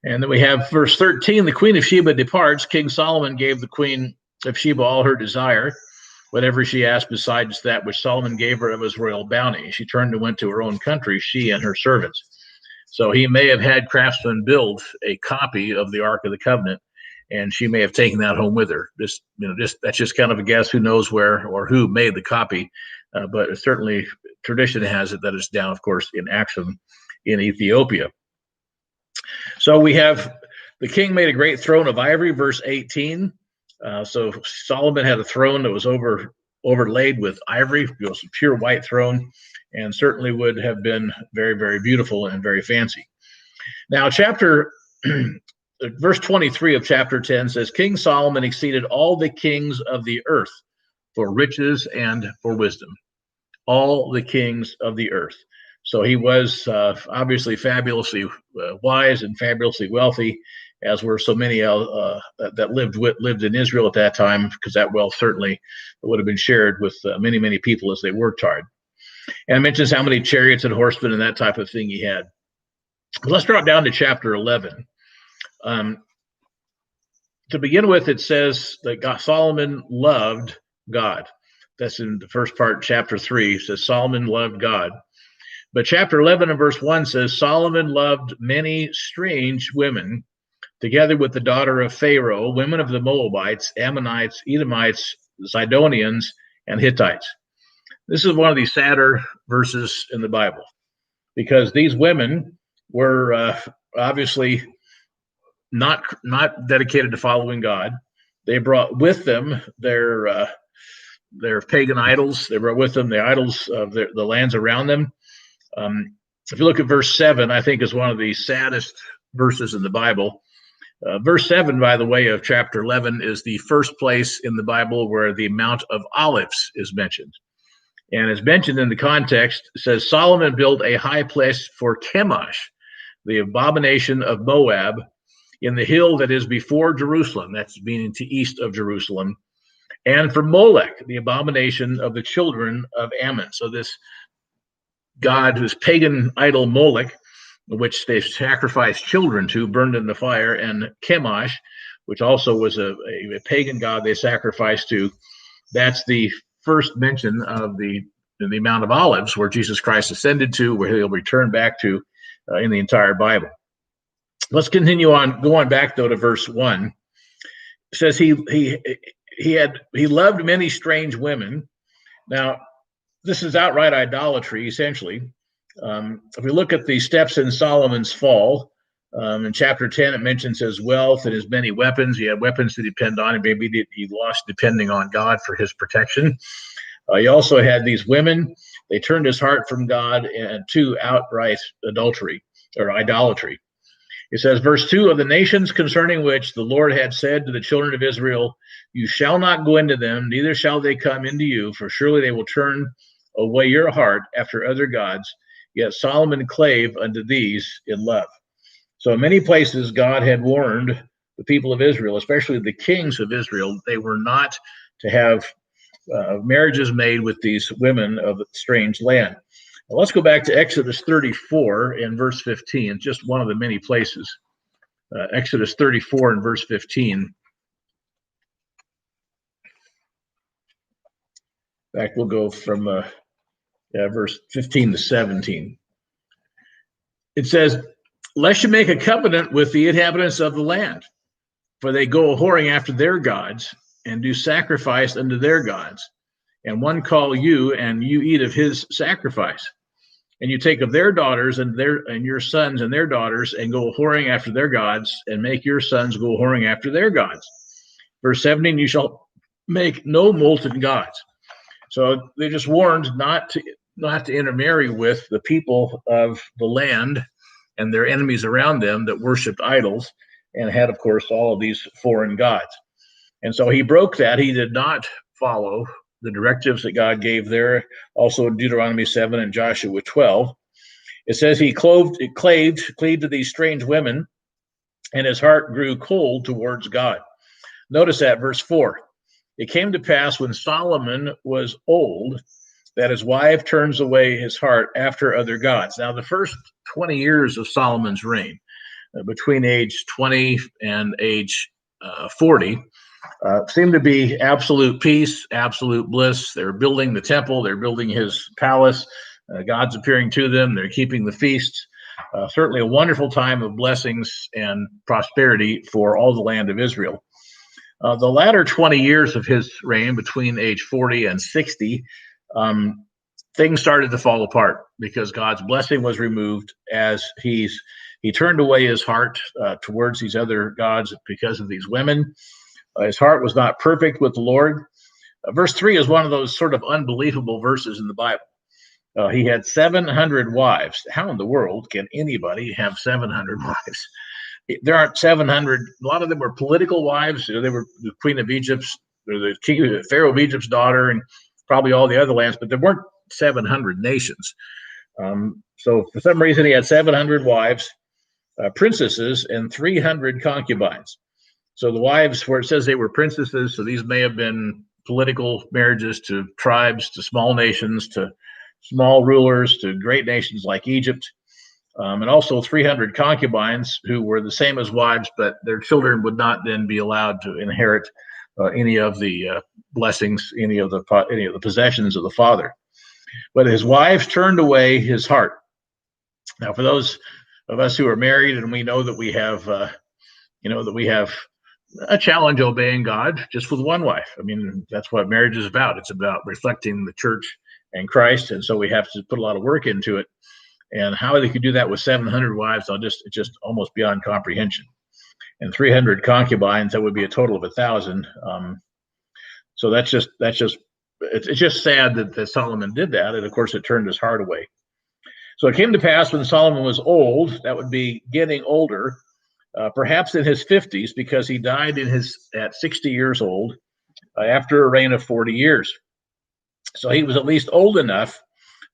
[SPEAKER 1] And then we have verse 13, the Queen of Sheba departs. King Solomon gave the Queen of Sheba all her desire, whatever she asked besides that which Solomon gave her of his royal bounty. She turned and went to her own country, she and her servants. So he may have had craftsmen build a copy of the Ark of the Covenant, and she may have taken that home with her. That's just kind of a guess. Who knows where or who made the copy? But certainly tradition has it that it's down, of course, in Axum in Ethiopia. So we have the king made a great throne of ivory, verse 18. So Solomon had a throne that was overlaid with ivory. It was a pure white throne, and certainly would have been very, very beautiful and very fancy. Now, verse 23 of chapter 10 says, King Solomon exceeded all the kings of the earth for riches and for wisdom. All the kings of the earth. So he was obviously fabulously wise and fabulously wealthy, as were so many that lived in Israel at that time, because that wealth certainly would have been shared with many, many people as they worked hard. And it mentions how many chariots and horsemen and that type of thing he had. But let's drop down to chapter 11. To begin with, it says that Solomon loved God. That's in the first part, chapter 3. It says Solomon loved God. But chapter 11 and verse 1 says, Solomon loved many strange women, together with the daughter of Pharaoh, women of the Moabites, Ammonites, Edomites, Zidonians, and Hittites. This is one of the sadder verses in the Bible, because these women were obviously not dedicated to following God. They brought with them their pagan idols. They brought with them the idols of the lands around them. If you look at verse 7, I think is one of the saddest verses in the Bible. Verse 7, by the way, of chapter 11 is the first place in the Bible where the Mount of Olives is mentioned. And it's mentioned in the context, it says, Solomon built a high place for Chemosh, the abomination of Moab, in the hill that is before Jerusalem. That's meaning to east of Jerusalem. And for Molech, the abomination of the children of Ammon. So this god, whose pagan idol Molech, which they sacrificed children to, burned in the fire, and Chemosh, which also was a pagan god they sacrificed to. That's the first mention of the Mount of Olives, where Jesus Christ ascended to, where he'll return back to in the entire Bible. Let's continue on, going back though to verse 1. It says he loved many strange women. Now, this is outright idolatry, essentially. If we look at the steps in Solomon's fall, in chapter 10, it mentions his wealth and his many weapons. He had weapons to depend on, and maybe he lost depending on God for his protection. He also had these women. They turned his heart from God to outright adultery or idolatry. It says, verse 2, of the nations concerning which the Lord had said to the children of Israel, you shall not go into them, neither shall they come into you, for surely they will turn away your heart after other gods. Yet Solomon clave unto these in love. So in many places, God had warned the people of Israel, especially the kings of Israel, they were not to have marriages made with these women of a strange land. Now, let's go back to Exodus 34 in verse 15, just one of the many places. Exodus 34 and verse 15. In fact, we'll go from verse 15 to 17. It says, lest you make a covenant with the inhabitants of the land, for they go whoring after their gods, and do sacrifice unto their gods. And one call you, and you eat of his sacrifice. And you take of their daughters and your sons and their daughters, and go whoring after their gods, and make your sons go whoring after their gods. Verse 17, you shall make no molten gods. So they just warned not to intermarry with the people of the land and their enemies around them that worshipped idols and had, of course, all of these foreign gods. And so he broke that. He did not follow the directives that God gave there, also in Deuteronomy 7 and Joshua 12. It says he cleaved to these strange women, and his heart grew cold towards God. Notice that, verse 4. It came to pass when Solomon was old that his wife turns away his heart after other gods. Now, the first 20 years of Solomon's reign, between age 20 and age 40, seemed to be absolute peace, absolute bliss. They're building the temple. They're building his palace. God's appearing to them. They're keeping the feasts. Certainly a wonderful time of blessings and prosperity for all the land of Israel. The latter 20 years of his reign, between age 40 and 60, things started to fall apart because God's blessing was removed as he turned away his heart towards these other gods because of these women. His heart was not perfect with the Lord. Verse 3 is one of those sort of unbelievable verses in the Bible. He had 700 wives. How in the world can anybody have 700 wives? There aren't 700. A lot of them were political wives. They were the queen of Egypt's, or the king, Pharaoh of Egypt's daughter, and probably all the other lands, but there weren't 700 nations. So for some reason, he had 700 wives, princesses, and 300 concubines. So the wives, where it says they were princesses, so these may have been political marriages to tribes, to small nations, to small rulers, to great nations like Egypt, and also 300 concubines who were the same as wives, but their children would not then be allowed to inherit any of the blessings, any of the possessions of the father. But his wives turned away his heart. Now, for those of us who are married, and we know that we have a challenge obeying God just with one wife. I mean, that's what marriage is about. It's about reflecting the church and Christ, and so we have to put a lot of work into it. And how they could do that with 700 wives, it's just almost beyond comprehension. And 300 concubines, that would be a total of 1,000. So it's just sad that Solomon did that, and of course it turned his heart away. So it came to pass when Solomon was old, that would be getting older, perhaps in his 50s, because he died at 60 years old after a reign of 40 years. So he was at least old enough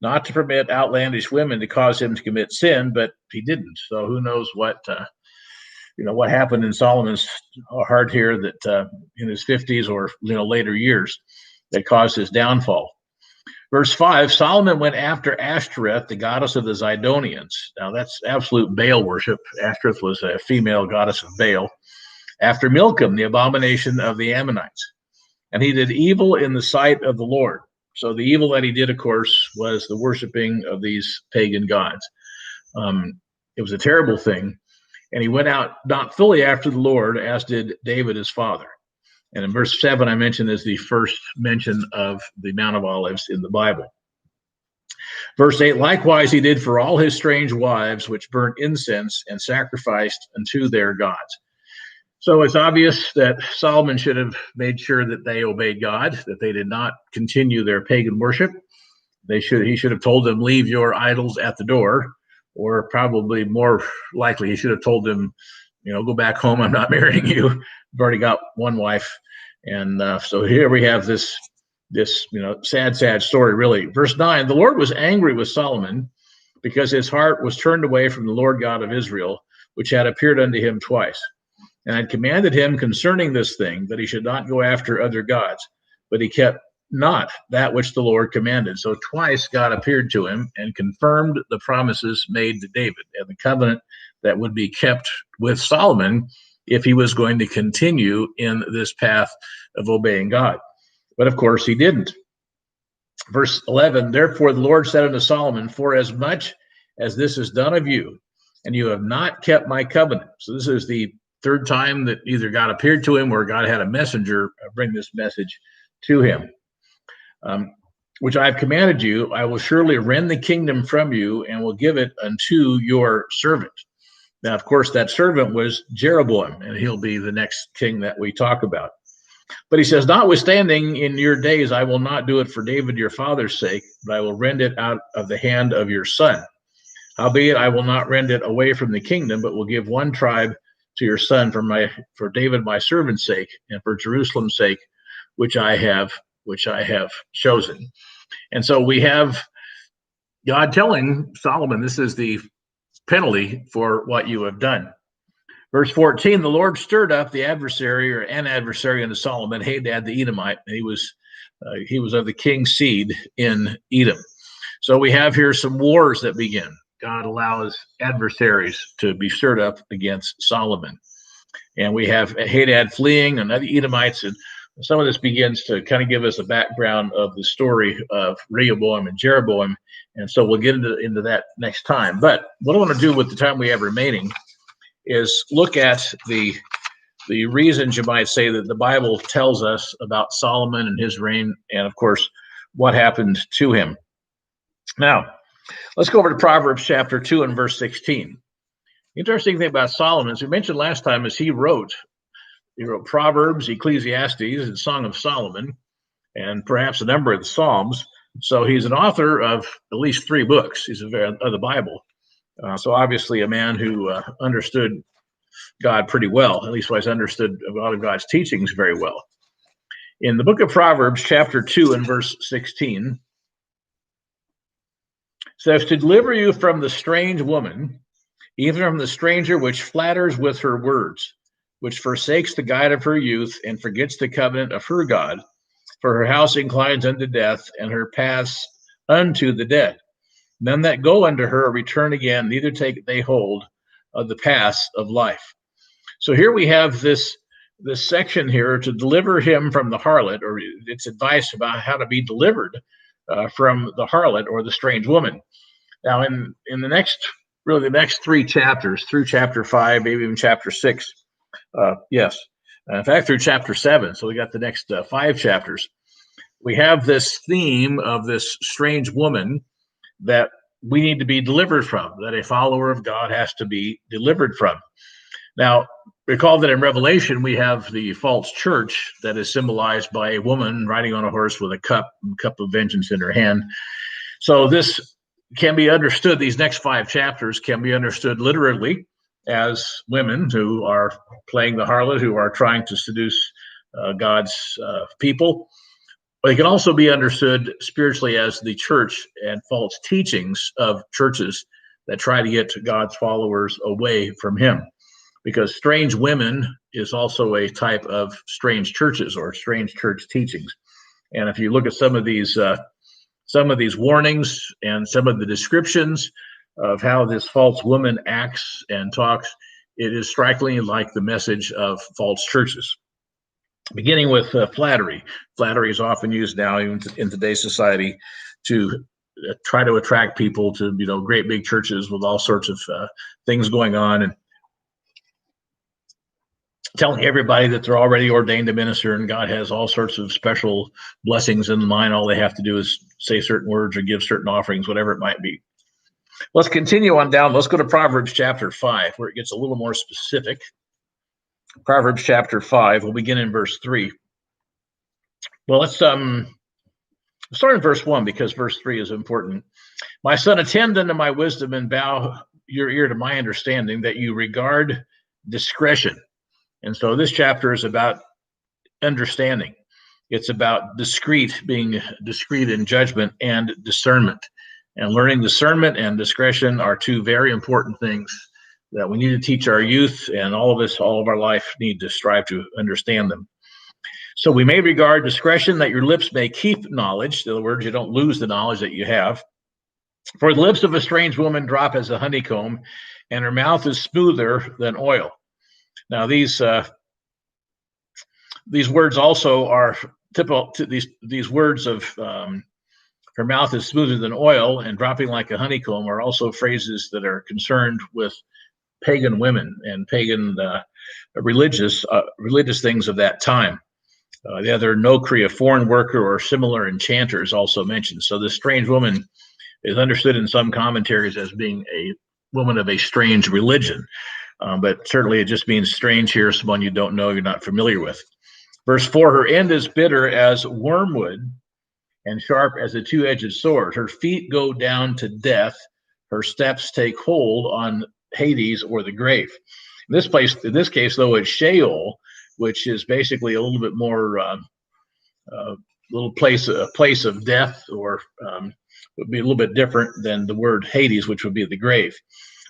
[SPEAKER 1] not to permit outlandish women to cause him to commit sin, but he didn't. So who knows what happened in Solomon's heart here that in his 50s or later years that caused his downfall. Verse 5, Solomon went after Ashtoreth, the goddess of the Zidonians. Now that's absolute Baal worship. Ashtoreth was a female goddess of Baal. After Milcom, the abomination of the Ammonites. And he did evil in the sight of the Lord. So the evil that he did, of course, was the worshiping of these pagan gods. It was a terrible thing. And he went out not fully after the Lord, as did David his father. And in verse 7, I mentioned, is the first mention of the Mount of Olives in the Bible. Verse 8, likewise he did for all his strange wives, which burnt incense and sacrificed unto their gods. So it's obvious that Solomon should have made sure that they obeyed God, that they did not continue their pagan worship. He should have told them, leave your idols at the door, or probably more likely, he should have told them, go back home. I'm not marrying you. I've already got one wife. And so here we have this sad story, really. Verse 9, the Lord was angry with Solomon because his heart was turned away from the Lord God of Israel, which had appeared unto him twice, and had commanded him concerning this thing, that he should not go after other gods, but he kept not that which the Lord commanded. So twice God appeared to him and confirmed the promises made to David and the covenant that would be kept with Solomon if he was going to continue in this path of obeying God. But of course he didn't. Verse 11, therefore the Lord said unto Solomon, for as much as this is done of you, and you have not kept my covenant. So this is the third time that either God appeared to him or God had a messenger bring this message to him. Which I have commanded you, I will surely rend the kingdom from you and will give it unto your servant. Now, of course, that servant was Jeroboam, and he'll be the next king that we talk about. But he says, notwithstanding, in your days, I will not do it for David your father's sake, but I will rend it out of the hand of your son. Howbeit, I will not rend it away from the kingdom, but will give one tribe to your son for David my servant's sake, and for Jerusalem's sake, which I have chosen. And so we have God telling Solomon, this is the penalty for what you have done. Verse 14, the Lord stirred up an adversary unto Solomon, Hadad the Edomite, and he was of the king's seed in Edom. So we have here some wars that begin. God allows adversaries to be stirred up against Solomon. And we have Hadad fleeing and other Edomites, and some of this begins to kind of give us a background of the story of Rehoboam and Jeroboam. And so we'll get into that next time. But what I want to do with the time we have remaining is look at the reasons, you might say, that the Bible tells us about Solomon and his reign, and of course, what happened to him. Now, let's go over to Proverbs chapter 2 and verse 16. Interesting thing about Solomon, as we mentioned last time, is he wrote Proverbs, Ecclesiastes, and Song of Solomon, and perhaps a number of the Psalms. So he's an author of at least 3 books. He's of the Bible. So obviously a man who understood God pretty well, at least was understood a lot of God's teachings very well. In the book of Proverbs, chapter 2 and verse 16, says, to deliver you from the strange woman, even from the stranger which flatters with her words, which forsakes the guide of her youth and forgets the covenant of her God, for her house inclines unto death, and her paths unto the dead. None that go unto her return again, neither take they hold of the paths of life. So here we have this section here to deliver him from the harlot, or its advice about how to be delivered from the harlot or the strange woman. Now, in the next 3 chapters, through chapter 5, maybe even chapter 6, in fact, through chapter 7, so we got the next 5 chapters, we have this theme of this strange woman that we need to be delivered from, that a follower of God has to be delivered from. Now, recall that in Revelation, we have the false church that is symbolized by a woman riding on a horse with a cup of vengeance in her hand. So this can be understood, these next 5 chapters can be understood literally as women who are playing the harlot, who are trying to seduce God's people. But it can also be understood spiritually as the church and false teachings of churches that try to get God's followers away from him. Because strange women is also a type of strange churches or strange church teachings. And if you look at some of these warnings and some of the descriptions of how this false woman acts and talks, it is strikingly like the message of false churches. beginning with flattery. Flattery is often used now even in today's society to try to attract people to, great big churches with all sorts of things going on, and telling everybody that they're already ordained a minister and God has all sorts of special blessings in mind. All they have to do is say certain words or give certain offerings, whatever it might be. Let's continue on down. Let's go to Proverbs chapter 5, where it gets a little more specific. Proverbs chapter 5, we'll begin in verse 3. Well, let's start in verse 1, because verse 3 is important. My son, attend unto my wisdom and bow your ear to my understanding, that you regard discretion. And so this chapter is about understanding. It's about being discreet in judgment and discernment. And learning discernment and discretion are two very important things that we need to teach our youth, and all of us, all of our life, need to strive to understand them. So we may regard discretion, that your lips may keep knowledge. In other words, you don't lose the knowledge that you have. For the lips of a strange woman drop as a honeycomb, and her mouth is smoother than oil. Now, these words also are typical to these words of her mouth is smoother than oil and dropping like a honeycomb are also phrases that are concerned with pagan women and pagan religious things of that time. The other Nokri, a foreign worker, or similar enchanter is also mentioned. So this strange woman is understood in some commentaries as being a woman of a strange religion. But certainly it just means strange here, someone you don't know, you're not familiar with. Verse 4, her end is bitter as wormwood and sharp as a two-edged sword. Her feet go down to death. Her steps take hold on Hades, or the grave. In this case, though, it's Sheol, which is basically a little bit more a place of death, or would be a little bit different than the word Hades, which would be the grave.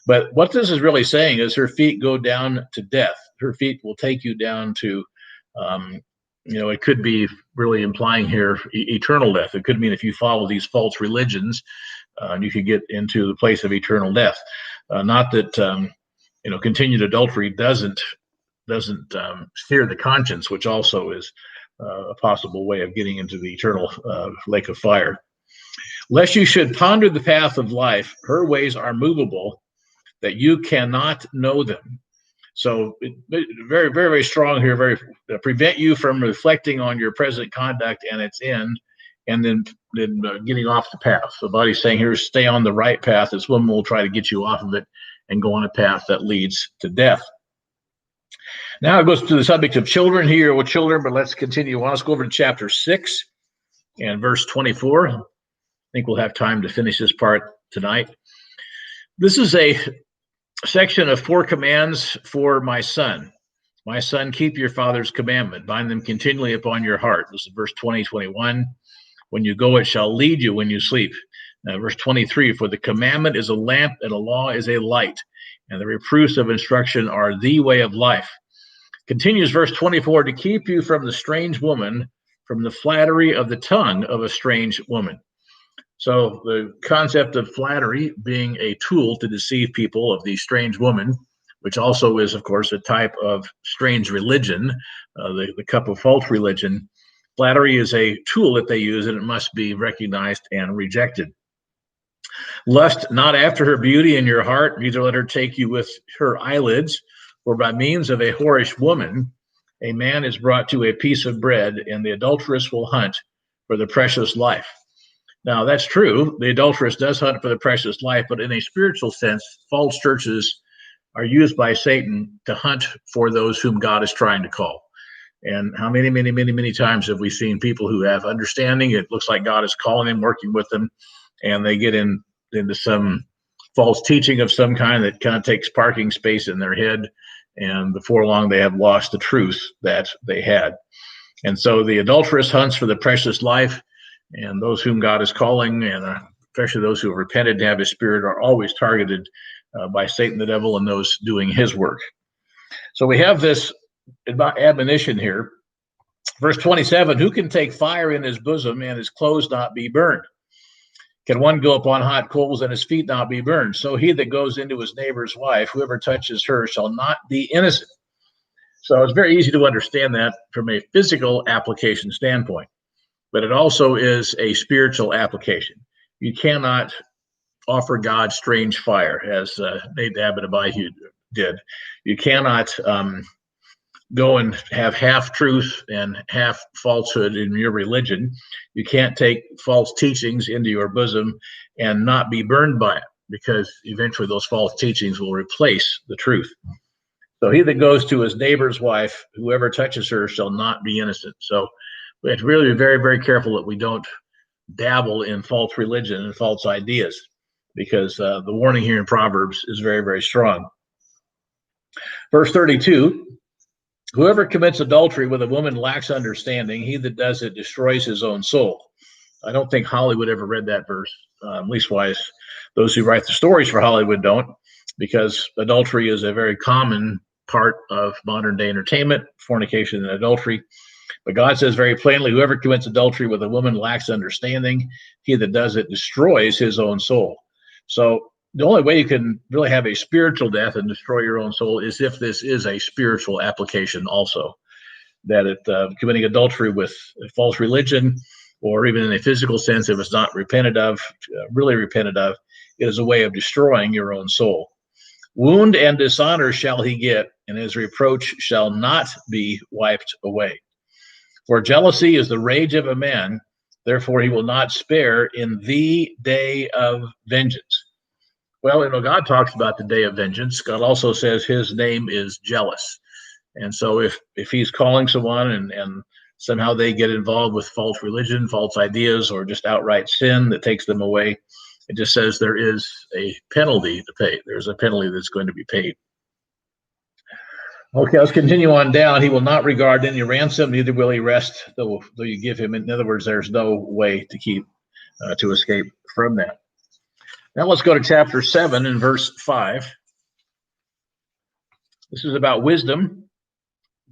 [SPEAKER 1] But what this is really saying is her feet go down to death. Her feet will take you down to, it could be really implying here eternal death. It could mean if you follow these false religions, you could get into the place of eternal death. Not that, continued adultery doesn't sear the conscience, which also is a possible way of getting into the eternal lake of fire. Lest you should ponder the path of life, her ways are movable, that you cannot know them. So very, very, very strong here, prevent you from reflecting on your present conduct and its end, and then getting off the path. So body's saying here, stay on the right path. This woman will try to get you off of it and go on a path that leads to death. Now it goes to the subject of children here with children, but let's continue on. Let's go over to chapter 6 and verse 24. I think we'll have time to finish this part tonight. This is a section of 4 commands for my son. My son, keep your father's commandment. Bind them continually upon your heart. This is verse 20, 21. When you go, it shall lead you when you sleep. Verse 23, for the commandment is a lamp and a law is a light, and the reproofs of instruction are the way of life. Continues verse 24, to keep you from the strange woman, from the flattery of the tongue of a strange woman. So the concept of flattery being a tool to deceive people of the strange woman, which also is, of course, a type of strange religion, the cup of false religion. Flattery is a tool that they use, and it must be recognized and rejected. Lust not after her beauty in your heart, neither let her take you with her eyelids, for by means of a whorish woman, a man is brought to a piece of bread, and the adulteress will hunt for the precious life. Now, that's true. The adulteress does hunt for the precious life, but in a spiritual sense, false churches are used by Satan to hunt for those whom God is trying to call. And how many times have we seen people who have understanding? It looks like God is calling them, working with them, and they get into some false teaching of some kind that kind of takes parking space in their head, and before long they have lost the truth that they had. And so the adulteress hunts for the precious life, and those whom God is calling, and especially those who have repented and have his spirit, are always targeted by Satan, the devil, and those doing his work. So we have this admonition here. Verse 27, who can take fire in his bosom and his clothes not be burned? Can one go upon hot coals and his feet not be burned? So he that goes into his neighbor's wife, whoever touches her shall not be innocent. So it's very easy to understand that from a physical application standpoint, but it also is a spiritual application. You cannot offer God strange fire, as Nadab and Abihu did. You cannot go and have half truth and half falsehood in your religion. You can't take false teachings into your bosom and not be burned by it, because eventually those false teachings will replace the truth. So he that goes to his neighbor's wife, whoever touches her shall not be innocent. So we have to really be very, very careful that we don't dabble in false religion and false ideas, because the warning here in Proverbs is very, very strong. Verse 32, whoever commits adultery with a woman lacks understanding. He that does it destroys his own soul. I don't think Hollywood ever read that verse, leastwise those who write the stories for Hollywood don't, because adultery is a very common part of modern day entertainment, fornication and adultery. But God says very plainly, whoever commits adultery with a woman lacks understanding. He that does it destroys his own soul. So the only way you can really have a spiritual death and destroy your own soul is if this is a spiritual application also, that committing adultery with a false religion, or even in a physical sense, if it's not repented of, really repented of, it is a way of destroying your own soul. Wound and dishonor shall he get, and his reproach shall not be wiped away. For jealousy is the rage of a man, therefore he will not spare in the day of vengeance. Well, God talks about the day of vengeance. God also says his name is jealous. And so if he's calling someone and somehow they get involved with false religion, false ideas, or just outright sin that takes them away, it just says there is a penalty to pay. There's a penalty that's going to be paid. Okay, let's continue on down. He will not regard any ransom, neither will he rest, though you give him. In other words, there's no way to escape from that. Now let's go to chapter 7 and verse 5. This is about wisdom.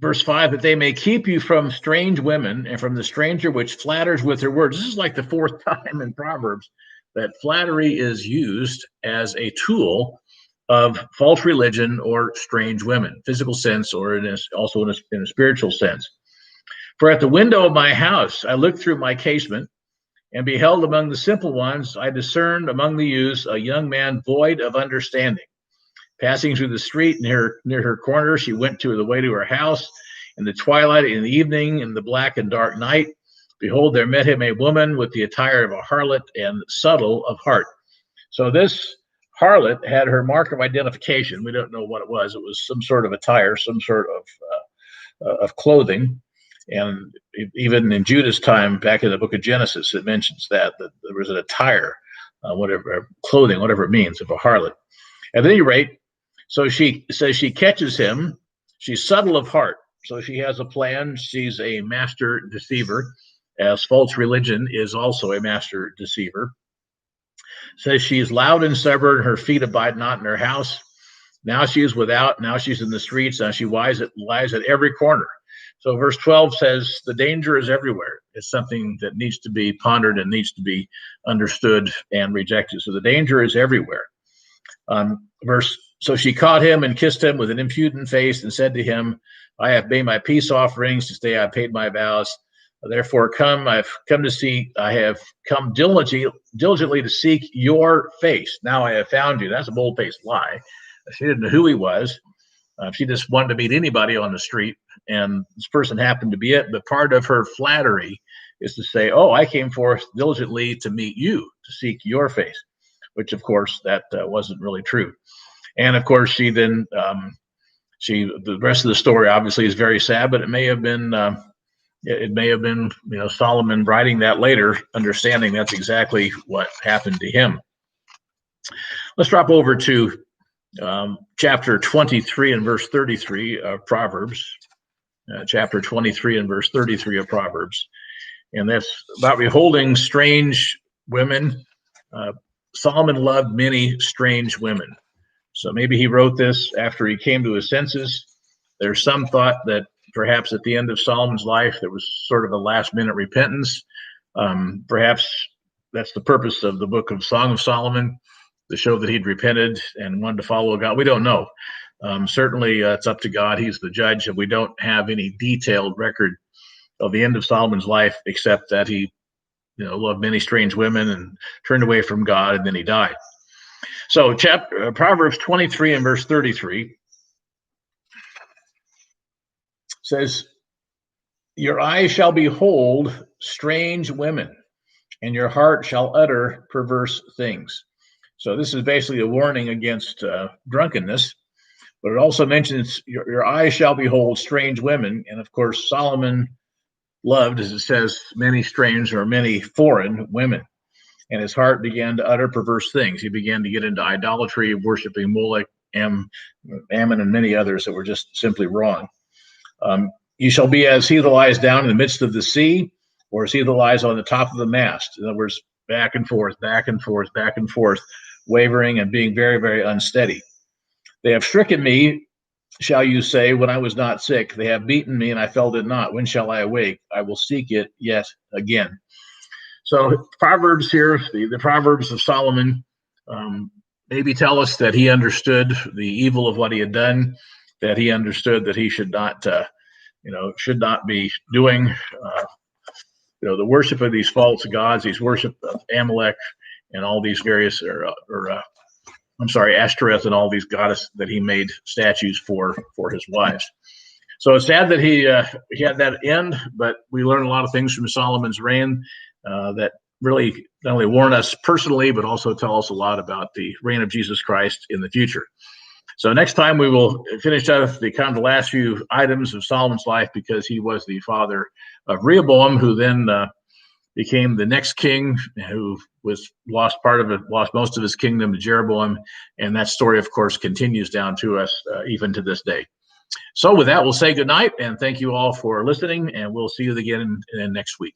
[SPEAKER 1] Verse 5, that they may keep you from strange women and from the stranger which flatters with her words. This is like the fourth time in Proverbs that flattery is used as a tool of false religion or strange women, physical sense, or also in a spiritual sense. For at the window of my house I looked through my casement, and beheld among the simple ones, I discerned among the youths a young man void of understanding. Passing through the street near her corner, she went to the way to her house. In the twilight, in the evening, in the black and dark night, behold, there met him a woman with the attire of a harlot and subtle of heart. So this harlot had her mark of identification. We don't know what it was. It was some sort of attire, some sort of clothing. And even in Judah's time, back in the book of Genesis, it mentions that there was an attire, clothing, whatever it means, of a harlot. At any rate, so she says she catches him. She's subtle of heart. So she has a plan. She's a master deceiver, as false religion is also a master deceiver. Says she's loud and stubborn. Her feet abide not in her house. Now she is without. Now she's in the streets. Now she lies at every corner. So verse 12 says the danger is everywhere. It's something that needs to be pondered and needs to be understood and rejected. So the danger is everywhere. So she caught him and kissed him with an impudent face and said to him, I have made my peace offerings. This day I paid my vows. Therefore I have come diligently to seek your face. Now I have found you. That's a bold-faced lie. She didn't know who he was. She just wanted to meet anybody on the street, and this person happened to be it. But part of her flattery is to say, oh, I came forth diligently to meet you, to seek your face, which, of course, that wasn't really true. And, of course, she then, the rest of the story obviously is very sad, but it may have been, Solomon writing that later, understanding that's exactly what happened to him. Let's drop over to chapter 23 and verse 33 of Proverbs. Chapter 23 and verse 33 of Proverbs. And that's about beholding strange women. Solomon loved many strange women. So maybe he wrote this after he came to his senses. There's some thought that perhaps at the end of Solomon's life, there was sort of a last-minute repentance. Perhaps that's the purpose of the book of Song of Solomon, to show that he'd repented and wanted to follow God. We don't know. Certainly, it's up to God. He's the judge, and we don't have any detailed record of the end of Solomon's life, except that he, loved many strange women and turned away from God, and then he died. So, Proverbs 23 and verse 33 says, "Your eyes shall behold strange women, and your heart shall utter perverse things." So this is basically a warning against drunkenness, but it also mentions your eyes shall behold strange women. And of course, Solomon loved, as it says, many strange or many foreign women. And his heart began to utter perverse things. He began to get into idolatry, worshiping Molech, Ammon, and many others that were just simply wrong. You shall be as he that lies down in the midst of the sea, or as he that lies on the top of the mast. In other words, back and forth, back and forth, back and forth, wavering and being very, very unsteady. They have stricken me, shall you say, when I was not sick. They have beaten me, and I felt it not. When shall I awake? I will seek it yet again. So Proverbs here, the Proverbs of Solomon, maybe tell us that he understood the evil of what he had done, that he understood that he should not be doing, the worship of these false gods, these worship of Amalek and all these various, Ashtoreth and all these goddesses that he made statues for his wives. So it's sad that he had that end, but we learn a lot of things from Solomon's reign that really not only warn us personally, but also tell us a lot about the reign of Jesus Christ in the future. So next time we will finish out the last few items of Solomon's life, because he was the father of Rehoboam, who then became the next king, who lost most of his kingdom to Jeroboam. And that story, of course, continues down to us even to this day. So with that, we'll say good night and thank you all for listening, and we'll see you again next week.